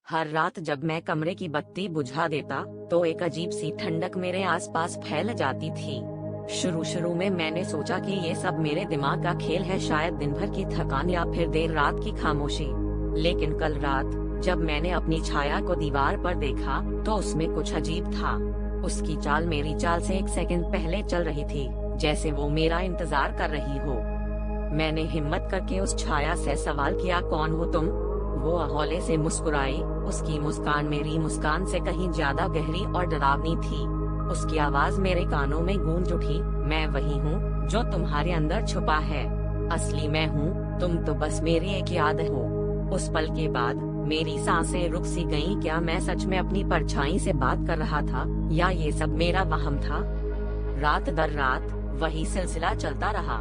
हर रात जब मैं कमरे की बत्ती बुझा देता तो एक अजीब सी ठंडक मेरे आसपास फैल जाती थी। शुरू शुरू में मैंने सोचा कि ये सब मेरे दिमाग का खेल है, शायद दिन भर की थकान या फिर देर रात की खामोशी। लेकिन कल रात जब मैंने अपनी छाया को दीवार पर देखा तो उसमें कुछ अजीब था। उसकी चाल मेरी चाल से 1 सेकंड पहले चल रही थी, जैसे वो मेरा इंतजार कर रही हो। मैंने हिम्मत करके उस छाया से सवाल किया, कौन हो तुम? वो हौले से मुस्कुराई। उसकी मुस्कान मेरी मुस्कान से कहीं ज्यादा गहरी और डरावनी थी। उसकी आवाज मेरे कानों में गूंज उठी, मैं वही हूँ जो तुम्हारे अंदर छुपा है। असली मैं हूँ, तुम तो बस मेरी एक याद हो। उस पल के बाद मेरी सांसें रुक सी गईं। क्या मैं सच में अपनी परछाई से बात कर रहा था या ये सब मेरा वहम था? रात दर रात वही सिलसिला चलता रहा।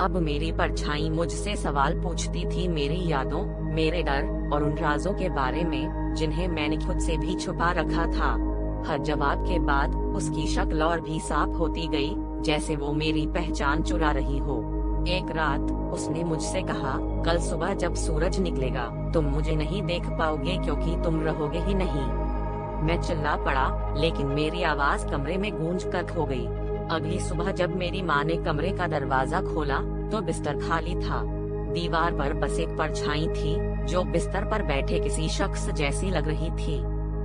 अब मेरी परछाई मुझसे सवाल पूछती थी, मेरी यादों, मेरे डर और उन राजों के बारे में जिन्हें मैंने खुद से भी छुपा रखा था। हर जवाब के बाद उसकी शक्ल और भी साफ होती गई, जैसे वो मेरी पहचान चुरा रही हो। एक रात उसने मुझसे कहा, कल सुबह जब सूरज निकलेगा तुम मुझे नहीं देख पाओगे क्योंकि तुम रहोगे ही नहीं। मैं चिल्ला पड़ा, लेकिन मेरी आवाज कमरे में गूंज कर खो गई। अगली सुबह जब मेरी माँ ने कमरे का दरवाजा खोला तो बिस्तर खाली था। दीवार पर बस एक परछाई थी जो बिस्तर पर बैठे किसी शख्स जैसी लग रही थी।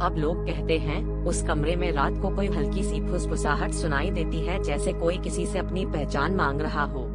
अब लोग कहते हैं उस कमरे में रात को कोई हल्की सी फुसफुसाहट सुनाई देती है, जैसे कोई किसी से अपनी पहचान मांग रहा हो।